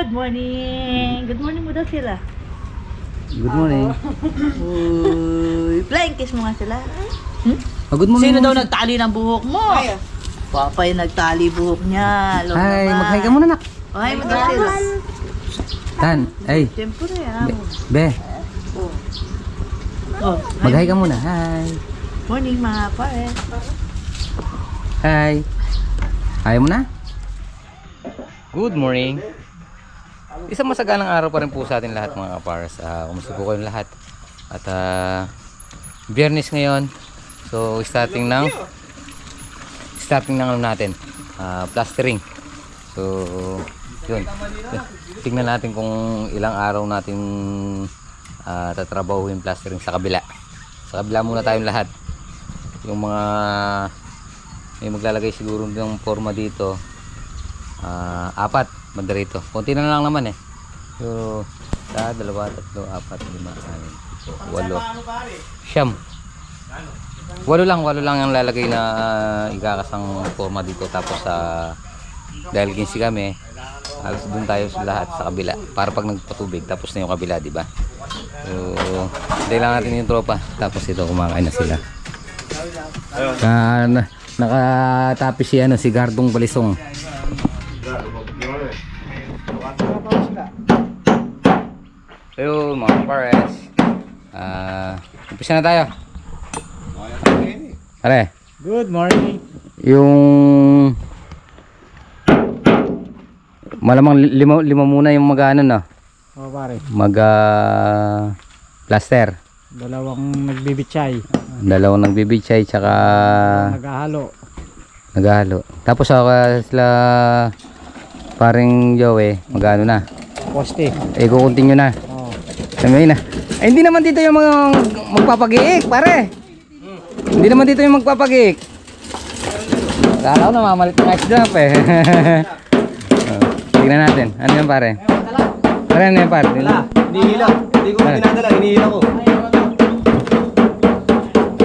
Good morning! Good morning mo daw sila. Good morning. Uy, flying kiss mo nga sila. Hmm? Good morning. Sino daw nagtali ng buhok mo? Papa yung nagtali buhok niya. Hello Hi, naman. mag-hi ka muna, nak. Oh, hi mo daw sila. Tan, ay. Siyempre, ha? Be, Oh, mag-hi ka muna. Hi. morning mga pare. Hi. Hi mo na? Good morning. Isang masaganang araw pa rin po sa atin lahat mga kapars. Kumusta po kayong lahat? At Biyernes ngayon. So starting ng ano natin, plastering. So yun. Tingnan natin kung ilang araw natin tatrabaho yung plastering sa kabila. Sa kabila muna tayong lahat. Yung mga may maglalagay siguro ng forma dito. 4 banda rito. Konti na lang naman eh. So, 1, 2, 3, 4, 5, 6, 7, 8. 8 lang ang lalagay na ikakasang forma dito. Tapos dahil 15 kami, halos dun tayo lahat sa kabila para pag nagpatubig tapos na yung kabila, di ba? So, hintay lang natin yung tropa. Tapos ito kumakain na sila. Nakatapis si Gardong Balisong. Ayun mga pares. Umpisa na tayo. Pare. Good morning. Yung malamang lima muna yung mag-ano na. Oh, pare. Plaster. Dalawang nagbibitsay. Dalawang nagbibitsay tsaka Naghahalo. Tapos sila paring Joey mag-ano na. Poste. Kukuntin nyo na. Oh. Sabihin na. Ay, hindi naman dito yung mga magpapagiik, pare. Hindi naman dito yung magpapagiik. Kala ko na mamalit ng ice drop eh. Tignan natin. Ano yan, pare? Pare, ano yan, pare? Hinihila. Hindi ko pinadala. Hinihila ko.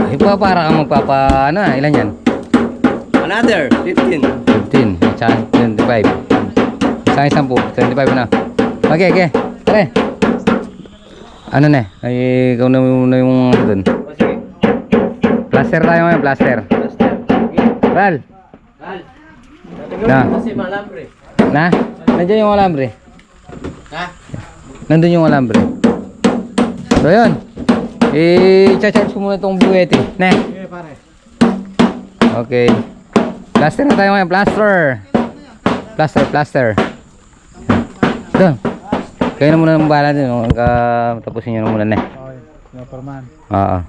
Ay, para kang ano, ilan yan? Another 15. 15. Tsaka 25. Isang 10. 25 na. Okay. Pare. Ano na? Ay, ikaw na yung doon. Plaster tayo ngayon, plaster. Ral. Na? Nandiyan yung alambre. Nandun yung alambre. So yun. I-charge ko muna itong buwete. Ne? Okay. Plaster na tayo ngayon, plaster. Plaster. Doon. Kayo na muna ng bala din. Tapusin nyo na muna na. Oo.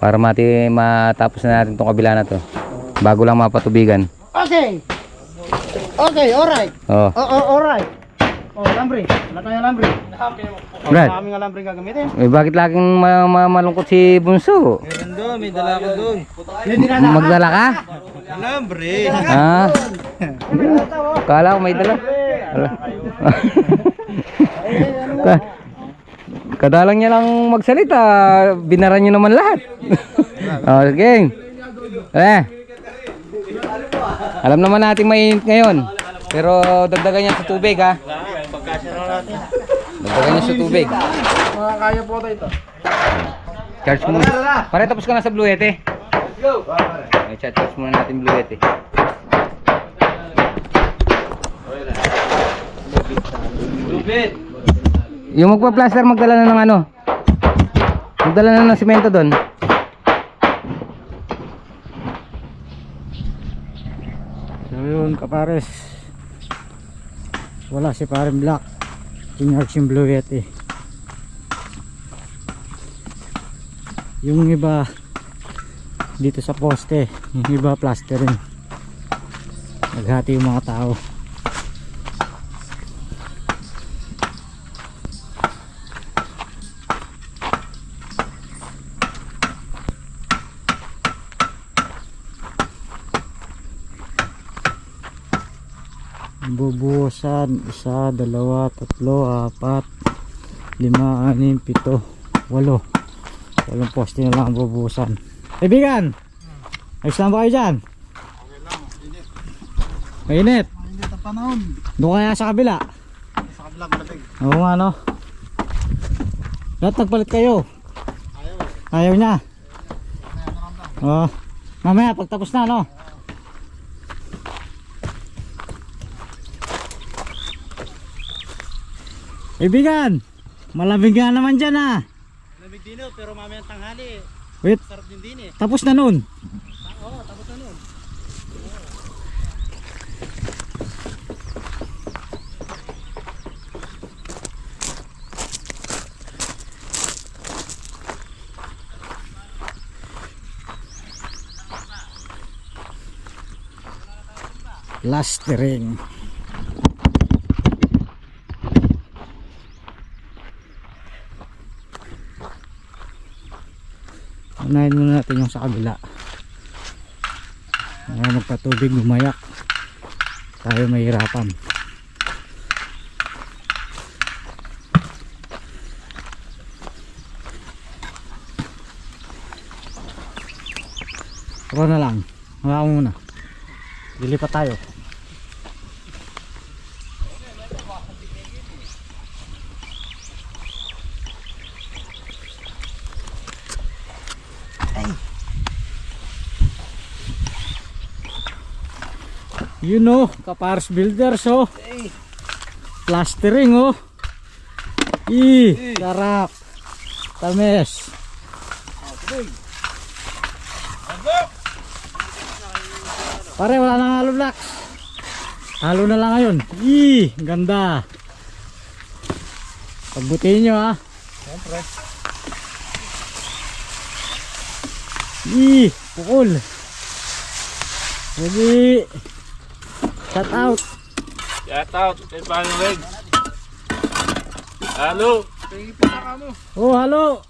Para matapos na natin itong kabila na to. Bago lang mapatubigan. Okay, alright. Oo. Alright. Oh, lambre. Wala tayong lambre. Brad. Aming lambre gagamitin. Bakit laging malungkot si Bunso? Meron doon, may dala ko doon. Magdala ka? Lambre. Kala ko may dala. Kadalang niya lang magsalita, binaran niyo naman lahat. Okay. Alam naman natin mainit ngayon. Pero dagdagan niya sa tubig ha. Dagdagan niya sa tubig. Kaya po tayo ito. Charge mo muna. Pare, tapos ka na sa Blue Yeti. Let's go. Charge muna natin Blue Yeti. Lupit. Yung magpa-plaster magdala na ng ano? Magdala na ng semento doon. So yun kapares. Wala si parang black. Tinarch yung Blue Yeti. Yung iba dito sa poste, yung iba plastering. Naghati yung mga tao. Bubuhusan 1, 2, 3, 4, 5, 6, 7, 8. 8 poste na lang ang bubuhusan. Kaibigan, ayos lang ba kayo dyan? Okay lang, mainit. Mainit ang panahon. Doon kaya sa kabila? Sa Oo nga no. Lahat nagpalit kayo. Ayaw niya. Oo. Mamaya pagtapos na no. Ibigan, malamig nga naman dyan ah. Malamig din pero mamaya tanghali. Wait, Sarap din din eh. tapos na nun. Oo, tapos na nun. Last ring. Unahin muna natin yung sa kabila. Ngayon magpatubig, gumayak. Tayo mahirapan. Ito na lang. Hanga mo muna. Lilipat tayo. You know, Kapars Builders oh. Plastering oh. Sarap. Tamis. Pare, wala nang halo blocks. Halo na lang ngayon. Ganda. Pagbutihin nyo ha. Siyempre. Pukul. Ready. Shut out. Shout out kay Paano Red. Halo. Oh, halo.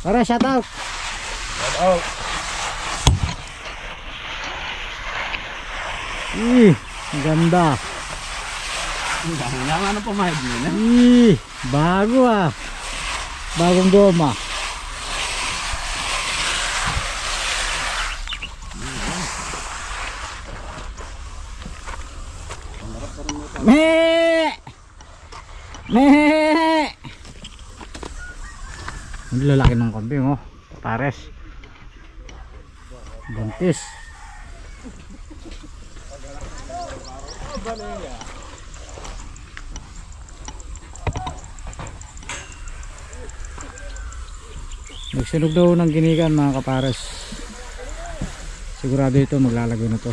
Para shout out. Shout out. Ganda. Naman ang pamahid mo na. Bago ah. Bagong goma. Ang lalaki ng kambing oh. Pares. Buntis. Nagsunog daw ng ginikan mga kapares. Sigurado ito maglalagay na to.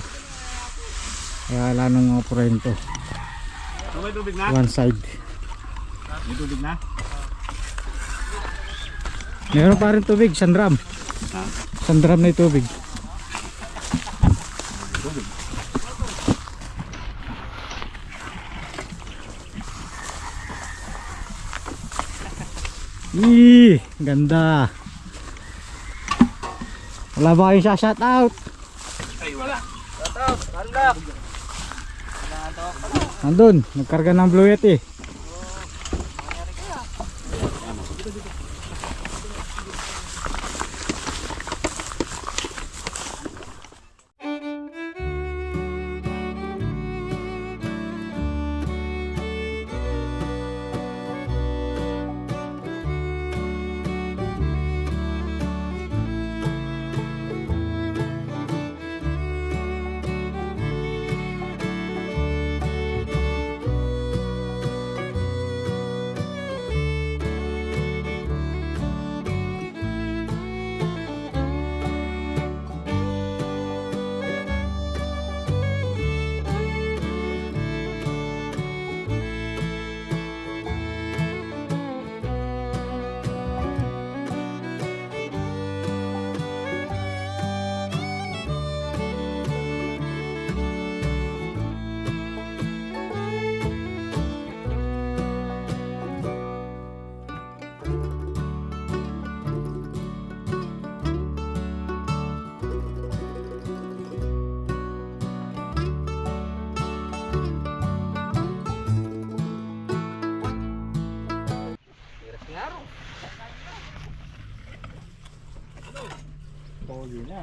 Kaya wala nang operahin to. May tubig na? One side. May tubig na? Meron pa rin tubig, sandram. Sandram na yung tubig. Ganda. Wala ba kayong shout out? Ay, wala. Shout out. Unlock. Nandun, nagkarga ng Blue Yeti.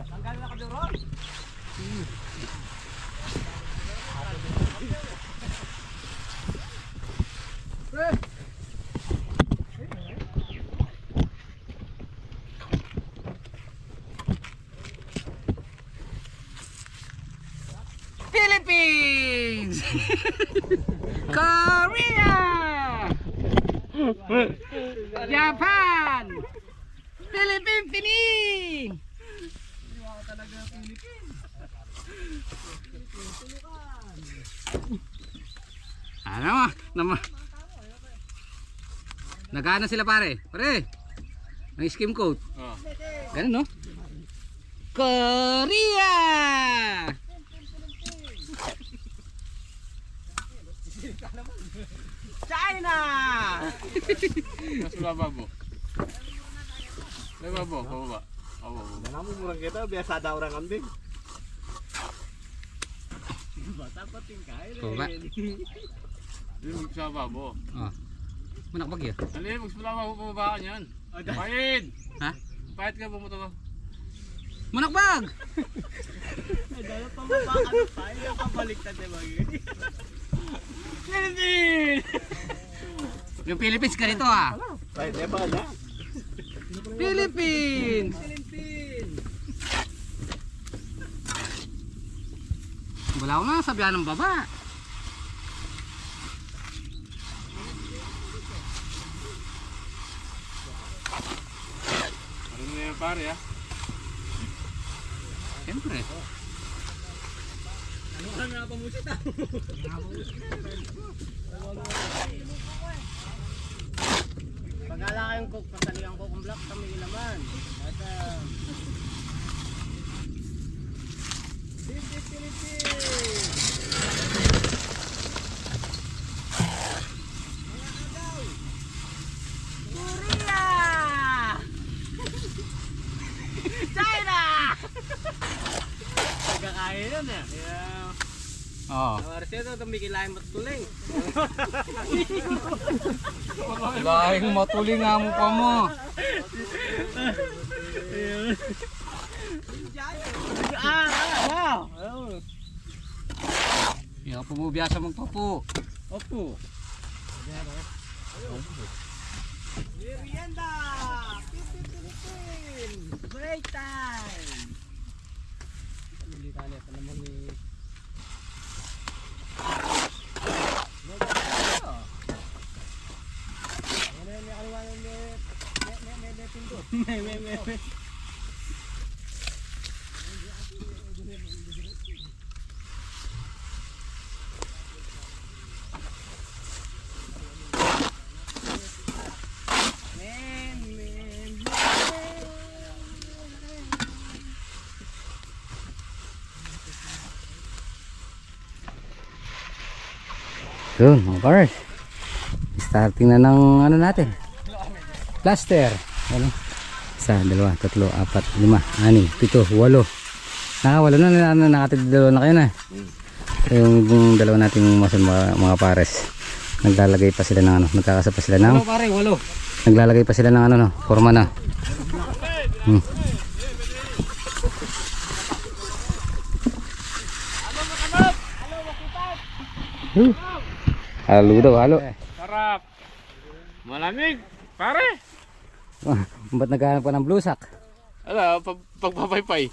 Tanggal na ka doon. Philippines! Korea! Japan! Philippine Pining! Ano naman? Nagana sila pare. Pare. Ang skim coat. Oh. Ganun no? Korea! China! Mas lababo. Lababo, pababa. Pababa. Namu murang kita biasa ada orang kambing. Bata pa tingkay. Pababa. Di sa babo. Oh. Manakbag yun. Dali, magsulama mo pababa ka niyan. Pahit! Ha? Pahit ka pumunta ko. Manakbag! Dala pababa ka na pahit. Ang kabaliktad na bagay. Philippines! Yung Philippines ka rito ah. Pahit na ba na? Philippines! Wala ko na sabihan ng baba. Ano na yan pare ha? Siyempre. Ano ka nga pamusit ah? Pagkala kayong cook, pagkalihan ko kung black, kami laman. At, Korea! China! pagkakaya yun eh. Yeah. Oo. Marcelo, tumikilahin matutuling. Lahing matuling nga mo pa mo. Wow! Hindi ako pumubiyasa magpapo. Opo. Merienda! Philippines! Break time! Hindi tayo pa naman ni... Yun mga pares. Starting na ng ano natin. Plaster. Ano? 1, 2, 3, 4, 5, 6, 7, 8. Nakawalo na nakatid dalawa na kayo na. Yung dalawa nating mason mga pares. Naglalagay pa sila ng ano, nagkakasa pa sila ng Pare, walo. naglalagay pa sila ng ano no, forma na. Halo daw, halo. Sarap! Malamig! Pare! Ba't naghahanap ka ng blusak? Ala, pagpapaypay.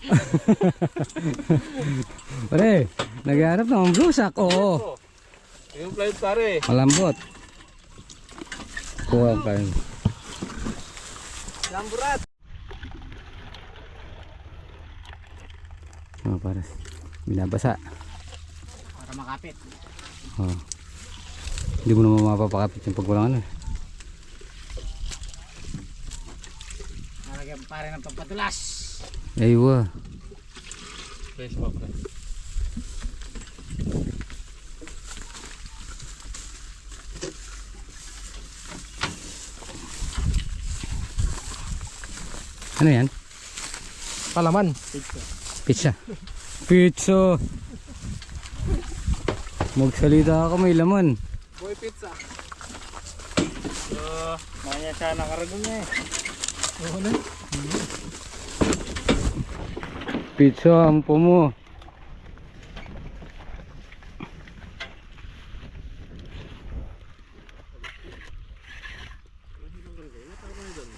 Pare, naghahanap ng blusak. Oo. Yung flight pare. Malambot. Kuha pa rin. Lamburat. Mga pares. Binabasa. Para makapit. Oh. Hindi mo naman mapapakapit yung pag walang ano. Nalagyan pare ng pampatulas. Aywa. Fresh pa pre. Ano yan? Palaman. Pizza. Pizza. Magsalita ako, may laman. Boy pizza. Nanya siya nakaragong niya eh. Pizza, ampo mo.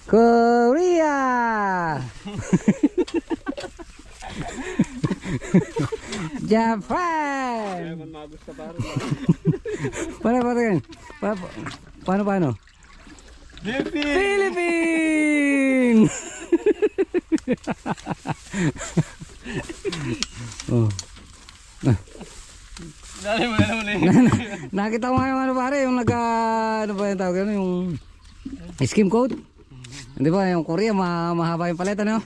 Korea! Japan! Ewan magusta pare. Paano? Philippines! Philippines! Oh. Dali mo na. Nakita ko nga yung ano pare, yung ano ba yung tawag yun, yung skim coat. Di ba, yung Korea, mahaba yung paleta, no?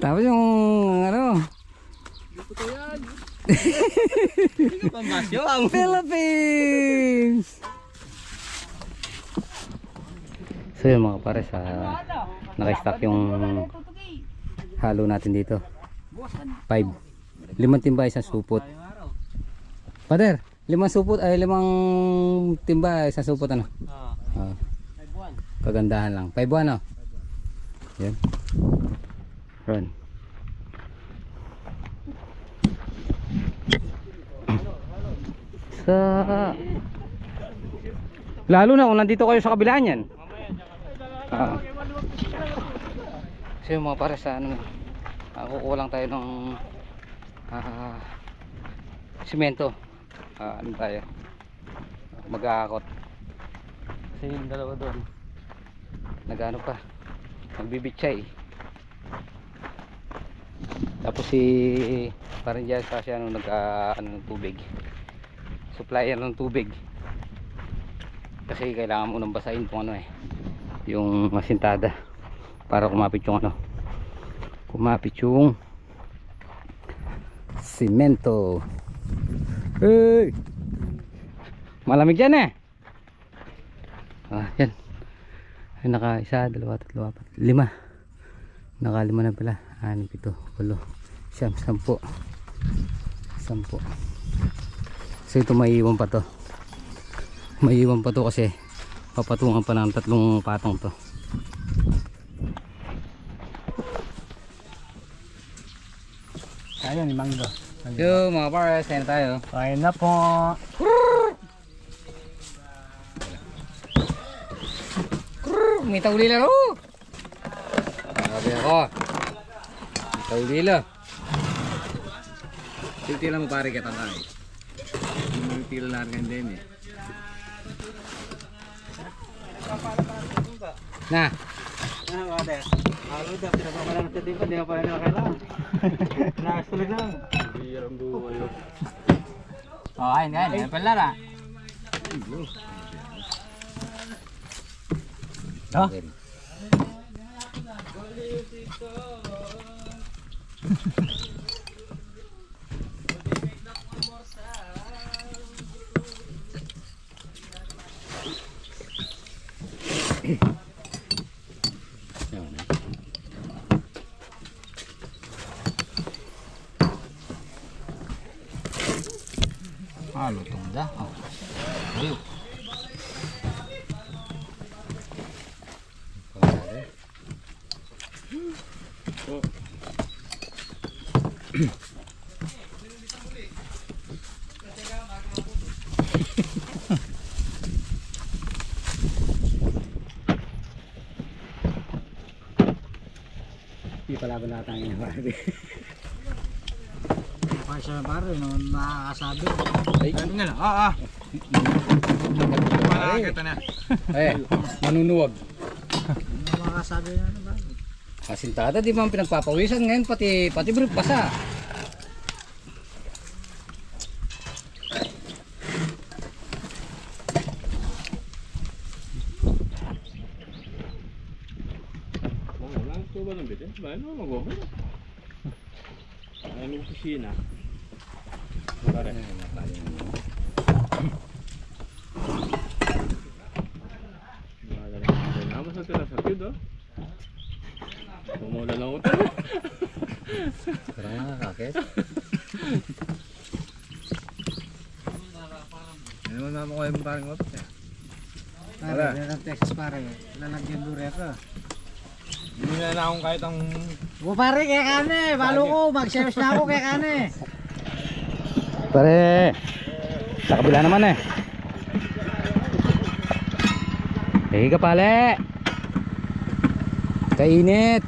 Tapos yung ano, Pamasyo ang Philippines! So yun mga pare, naka-stack yung halo natin dito. 5 timba, isang supot. Pader, 5 timba, isang supot ano? Ah. Kagandahan lang. 5-1 no? Yan. Run. Lalo na kung nandito kayo sa kabilaan yan. So yung mga pare sa ano, kukuha lang tayo ng simento. Ano tayo, mag-aakot kasi yung dalawa doon nag-ano pa, nagbibitsay. Tapos si parang dyan kasi ano, ng tubig, supplier ng tubig, kasi kailangan mo nang basahin kung ano yung masintada para kumapit yung simento. Hey! Malamig yan yan. Ay, naka 1, 2, 3, 4, 5. Naka 5 na pala. 6, 7, 8, 9, 10. 10. So ito maiiwan pa to. Maiiwan pa to kasi papatungan pa ng 3 patong to. Ayun, mango. Yo mga pares, kain na tayo. Kain na po. May taulila ro. Sabi ako. May taulila. Titila mo pare kita tayo. Titila na rin din Na. Water. Halo daw, pinapamalan natin din pa, di pa pala nila kailangan. Nakasulag lang. Biyarang buhay. Kain pala. Lutong dah. Ayo. Palaban natin yung pare. Pare siya pare, no, nakakasabi. Ay, Ano nga lang? Malakita na. manunuwag. Nakakasabi na ano ba? Kasintada, di ba ang pinagpapawisan ngayon, pati brief basa. Wala ito ba ng bitin? Bayan mo mag-oho. Ayaw ng kusina. Pare. Namas natin na sa kid Pumula lang ito. Parang nakakakit. Ano naman naman ko yung parang otot Pare, ng Texas pare. Lalagyan dure ako. Hindi na akong kahit ang... O pare, kaya kane. Balo ko, mag-service na ako kaya kane. Pare, sa kabila naman Higa pale. Kainit.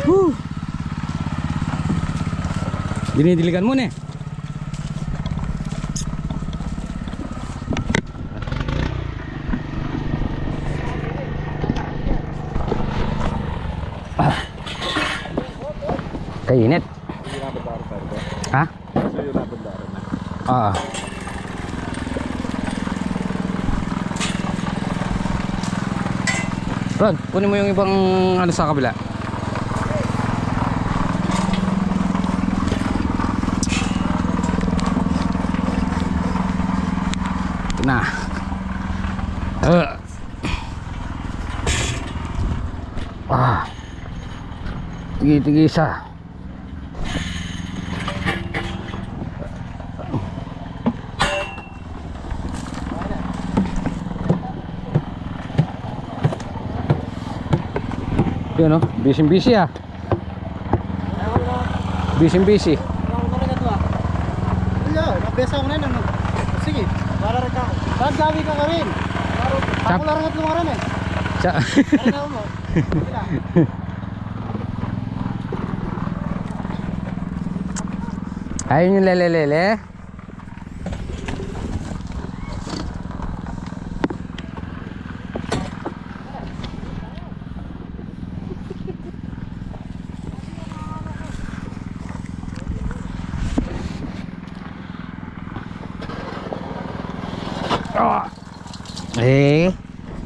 Woo. Dinidiligan mo na eh. Kainit. Ha? Ah. Rod, kunin mo yung ibang ano sa kabila. Na. Tigi-tigi isa. Yun o, busy ah. Busy. Nabesa ko na yun. Sige, para rin ako. Bakit gabi ka rin? Ako lang rin mo rin eh. Ano mo? Ayun yung lele.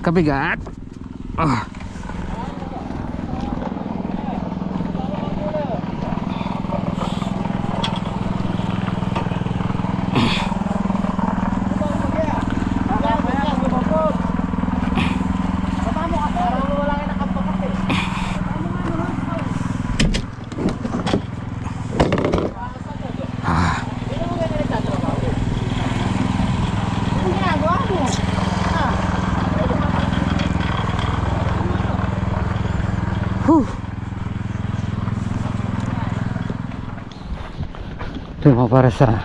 Kabigat. Ito mga para sa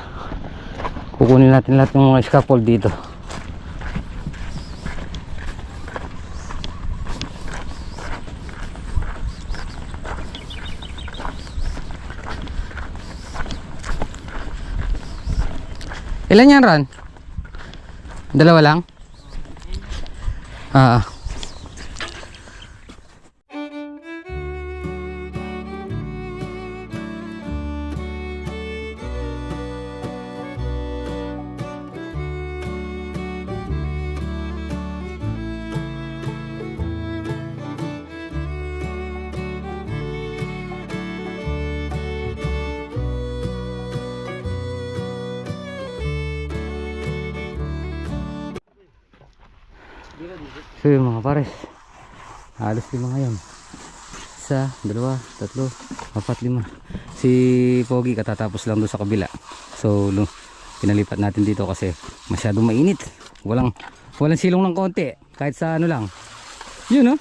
kukunin natin lahat ng mga scaffold dito. Ilan yan, Ron? Dalawa lang? So yung mga pares, halos 5 ngayon. 1, 2, 3, 4, 5. Si Pogi katatapos lang doon sa kabila. So pinalipat natin dito kasi masyadong mainit. Walang silong ng konti, kahit sa ano lang. Yun no?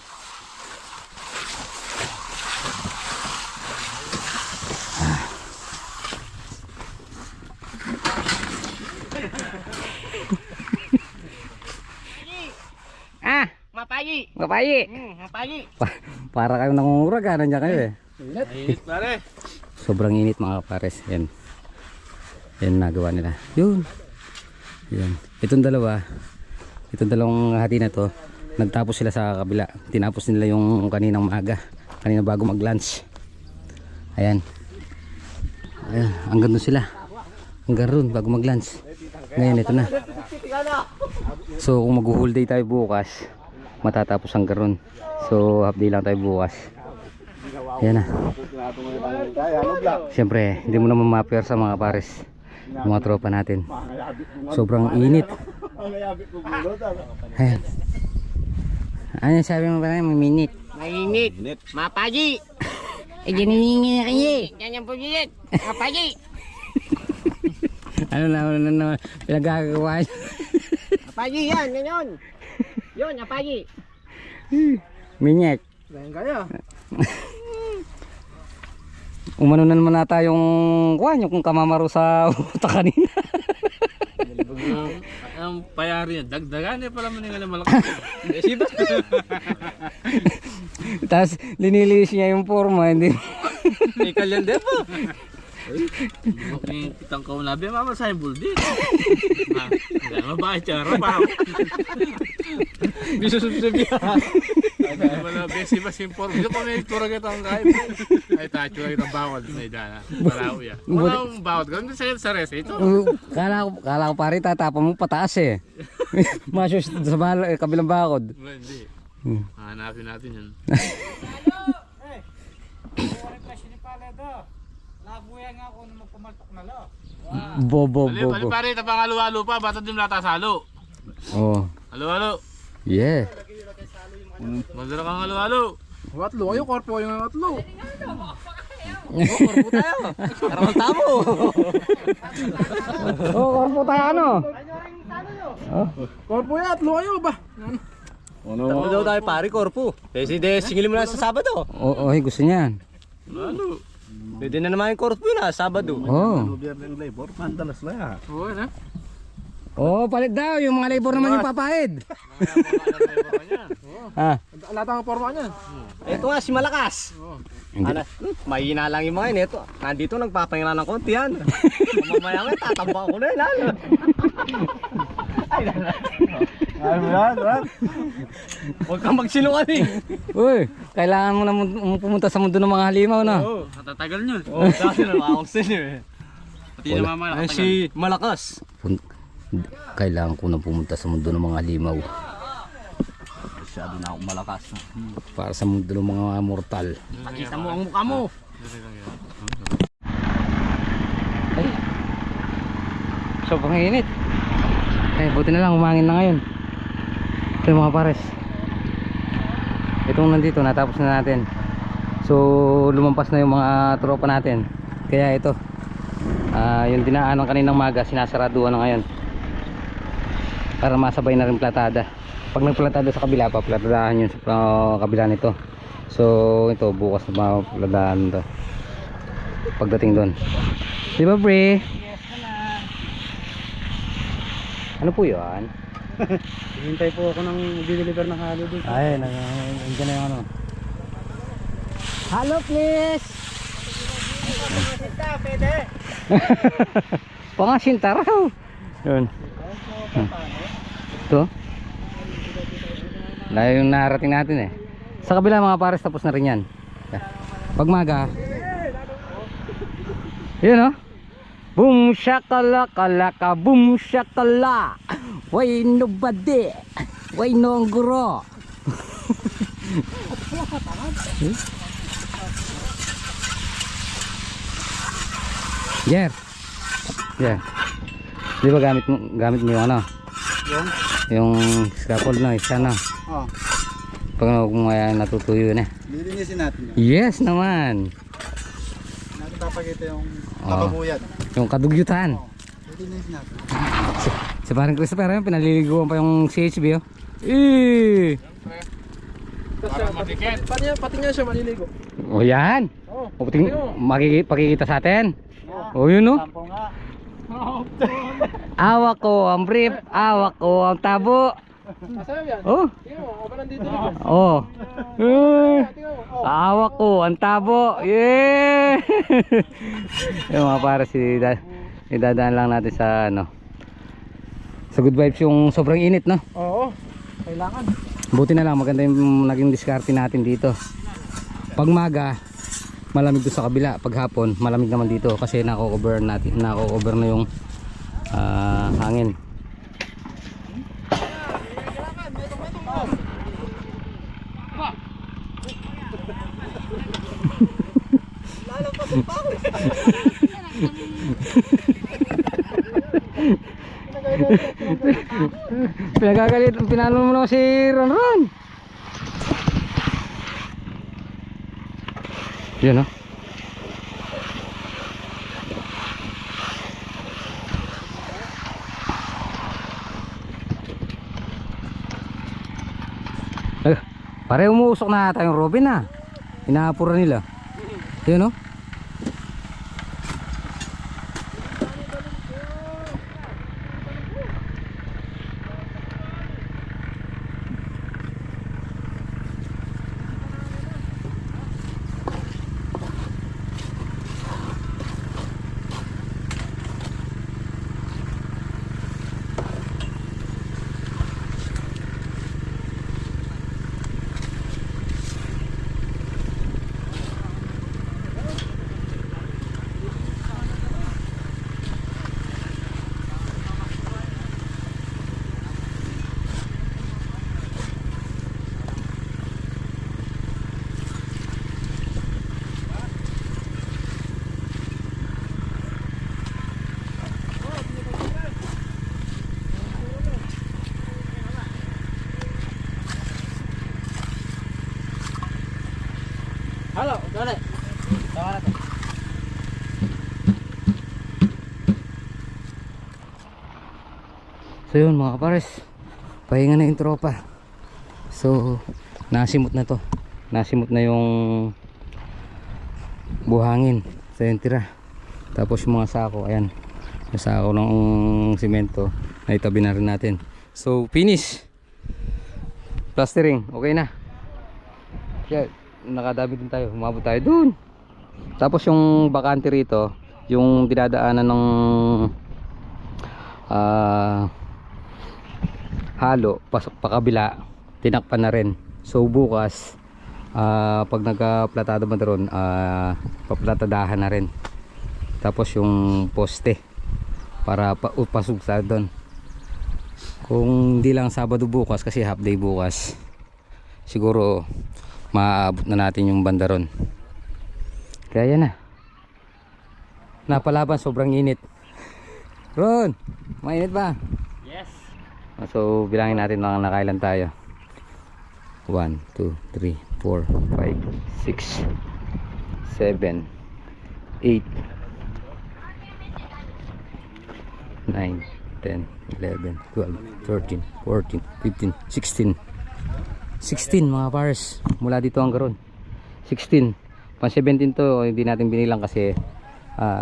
Mapayi. Para kayong nangungurag, nandiyan kayo eh. Init pare. Sobrang init mga pares. Yan nagawa nila. Yun. Itong dalawang hati na to, nagtapos sila sa kabila. Tinapos nila yung kaninang maaga, kanina bago mag lunch. Ayan, hanggang doon sila, hanggang roon bago mag lunch. Ngayon ito na. So kung mag whole day tayo bukas, matatapos ang garon. So half day lang tayo bukas. Ayan na. Siyempre hindi mo naman ma-pair sa mga pares, mga tropa natin. Sobrang init. Ayan. Ano sabi mo ba? Mainit. Mapaji. Ganyan kayo. Ganyan po yun. Mapaji. Ano na pinagagawa niya. Apagi yan, ganyan. Yun, apagi. Minyek. Ganyan kaya. Umano na naman nata yung kung kamamaro sa utak kanina. Ang payari yan, dagdagan eh pala maningal na malaki. Eh, siba. Tapos linilis niya yung forma, hindi. Ikal yan din po. Yung kitang kaunabi, mama sa yung buldi. Hindi mabait siya, rabaw. Bisusubsubyan. Ay, wala, besi ba simpor. Hindi ko may tura kita ang kahit. Ay, tacho lang itang bawad. May dana. Malao yan. Wala akong bawad. Ganun sa resi ito. Kala ko pare tatapon mo pataas eh. Masyos sa kabilang bakod. Hindi. Hanapin natin yan. Labuya nga ako na magpamaltok na lo. Bobo. Bali pare, tapang halo-halo pa. Bata din lata sa halo. Oh. Halo-halo. Yeah. Madala kang halo-halo. Watlo, ayo korpo yung watlo. Korpo tayo. Karamang tamo. Korpo tayo ano? Korpo yung atlo, ayo ba? Tatlo daw tayo pare, korpo. Kasi singilin mo lang sa Sabado. Oo, gusto niyan. Ano? Pwede na naman yung korpo yun Sabado. Oh. Biyernes labor, pandalas na yan. Oo na. Oh, palit daw yung mga labor naman yung papahid. Ha? Lahat ang forma niyan. Ito nga si Malakas. Mahina lang yung mga yun. Ito, nandito nagpapahinga ng konti yan. Mamaya nga, tatamba ko na yun. Ay mo yan, huwag kang magsinungaling. Uy, kailangan mo na pumunta sa mundo ng mga halimaw na. Oo, natatagal nyo. Oo, dati na akong senior eh. Pati na mama Ay, si Malakas. Kailangan ko na pumunta sa mundo ng mga halimaw. Masyado na akong malakas. Para sa mundo ng mga mortal. Pakita mo ang mukha mo. Ay. Sobrang init. Eh, buti na lang umangin na ngayon. Ito yung mga pares. Itong nandito, natapos na natin. So, lumampas na yung mga tropa natin. Kaya ito, yung dinaanan kaninang maga, sinasaraduhan na ngayon. Para masabay na rin platada. Pag nagplatada sa kabila, paplatadahan yun sa kabila nito. So, ito, bukas na maplatadahan ito. Pagdating doon. Di ba, pre? Ano po yun? Hintay po ako ng deliver ng halo dito. Ay, nandiyan na yung ano. Hello, please! Pwede. Pangasinta raw. Yun. Ito. Layo yung narating natin eh. Sa kabila mga pares, tapos na rin yan. Pagmaga. Yun oh. Boom shakala kalaka, boom shakala. Why nobody? Why no ang guro? Yeah. Yeah. Di ba gamit mo yung ano? Yung scaffold na, isa na. Oh. Pag kung natutuyo na. Lilinisin natin yun. Yes naman. Natin papakita yung Oh. kababuyan. Yung kadugyutan. Lilinisin natin. Sa parang Christopher, pinaliliguan pa yung CHB oh. Eh! Para matikit. Pati nga siya maliligo. O yan. Oh. O puting pakikita sa atin. O yun no. Sampo nga. Awak ko ang brief, awak ko ang tabo. Masaya yan. Oh. Tingnan mo, ako nandito dito. Oh. Eh. Tingnan mo. Oh. Awak ko ang tabo. Yeah. Yung mga para idadaan lang natin sa ano. Sa good vibes yung sobrang init no. Oo. Kailangan. Buti na lang maganda yung naging diskarte natin dito. Pag maga malamig doon sa kabila, pag hapon malamig naman dito kasi nako-cover na yung hangin. Pinagagalit, pinalo mo na si Ron. Yan oh. Pare umuusok na ata yung Robin ah. Inaapura nila. Yan oh. Halo, dole. Tama na to. So yun mga pares, pahinga na yung tropa. So nasimot na to, nasimot na yung buhangin sa yung tira. Tapos yung mga sako, ayan, yung sako ng simento na itabi na rin natin. So finish, plastering, okay na. Kaya nakadabi din tayo, umabot tayo dun. Tapos yung bakante rito, yung dinadaanan ng halo pasok pa kabila, tinakpan na rin. So bukas pag nagka-platado ba doon, paplatadahan na rin. Tapos yung poste para pasug sa doon. Kung hindi lang Sabado bukas, kasi half day bukas, siguro maaabot na natin yung bandaron. Kaya yan na, napalaban, sobrang init. Ron, mainit ba? Yes. So bilangin natin lang nakailan tayo. 1, 2, 3, 4, 5, 6, 7, 8, 9, 10, 11, 12, 13, 14, 15, 16. 16 mga pares, mula dito hanggang ron. 16. Pan 17 to, hindi natin binilang kasi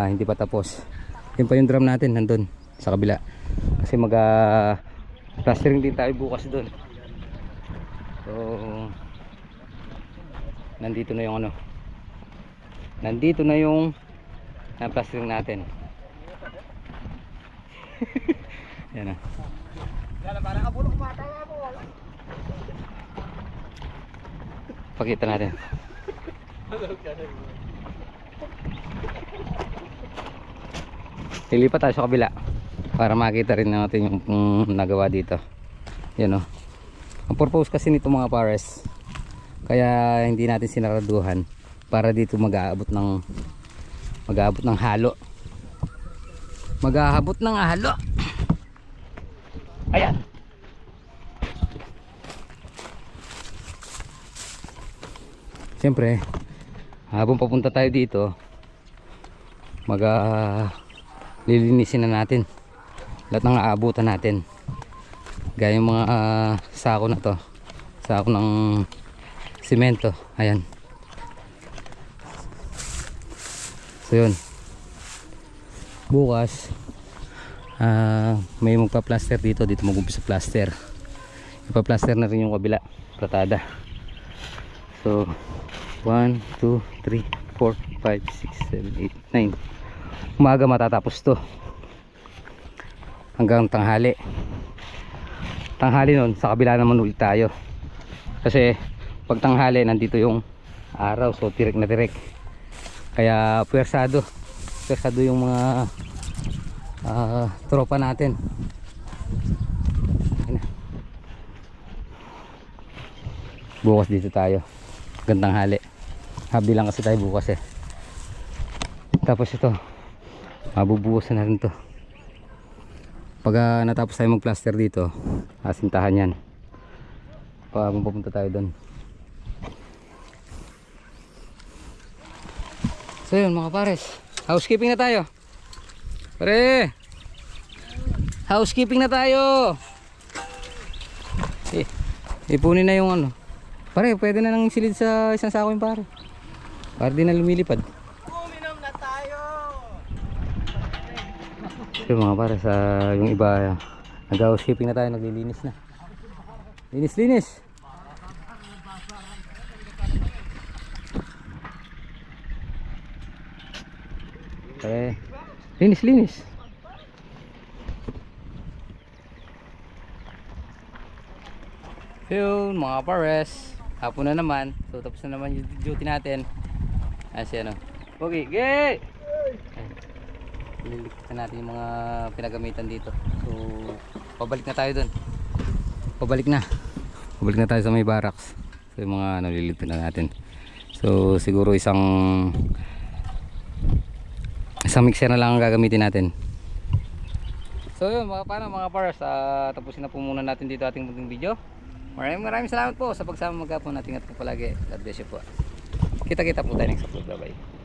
hindi pa tapos. Yun pa yung drum natin nandun sa kabila. Kasi plastering din tayo bukas doon. So nandito na yung nandito na yung plastering natin. Yan na. Parang abulok mata mo. Pakita natin. Lilipat tayo sa kabila para makita rin natin yung nagawa dito. Yan o. Ang purpose kasi nito mga pares, kaya hindi natin sinaraduhan, para dito mag-aabot ng halo. Mag-aabot ng halo. Ayan. Siyempre, habang papunta tayo dito, lilinisin na natin lahat ng aabutan natin. Gaya yung mga sako na to, sako ng simento. Ayan. So yun, bukas may magpa-plaster dito mag-umpisa plaster. Ipa-plaster na rin yung kabila, platada. So 1, 2, 3, 4, 5, 6, 7, 8, 9. Umaga matatapos to hanggang tanghali. Tanghali nun sa kabila naman ulit tayo, kasi pag tanghali nandito yung araw, so tirik na tirik. Kaya pwersado yung mga tropa natin. Bukas dito tayo gandang hali, habi lang kasi tayo bukas Tapos ito mabubuhusan na rin to pag natapos tayo mag plaster dito. Asintahan yan pag pupunta tayo doon. So yun mga pares, housekeeping na tayo. Pare, housekeeping na tayo. Ipunin na yung pare, pwede na nang silid sa isang sako yung pare, para di na lumilipad. Uminom na tayo. So mga pare, sa yung iba nag-housekeeping na tayo, naglilinis na. Linis. Linis. Yun mga pares, hapon na naman. So tapos na naman yung duty natin. Ayan siya Okay, gay! Liligtan natin yung mga pinagamitan dito. So pabalik na tayo dun. Pabalik na tayo sa may barracks. So yung mga liligtan na natin. So siguro isang mixer na lang ang gagamitin natin. So yun mga pares, tapusin na po muna natin dito ating munting video. Maraming salamat po sa pagsama magkapon natin at po palagi. God bless you po. Kita-kita po tayo next upload. Bye-bye.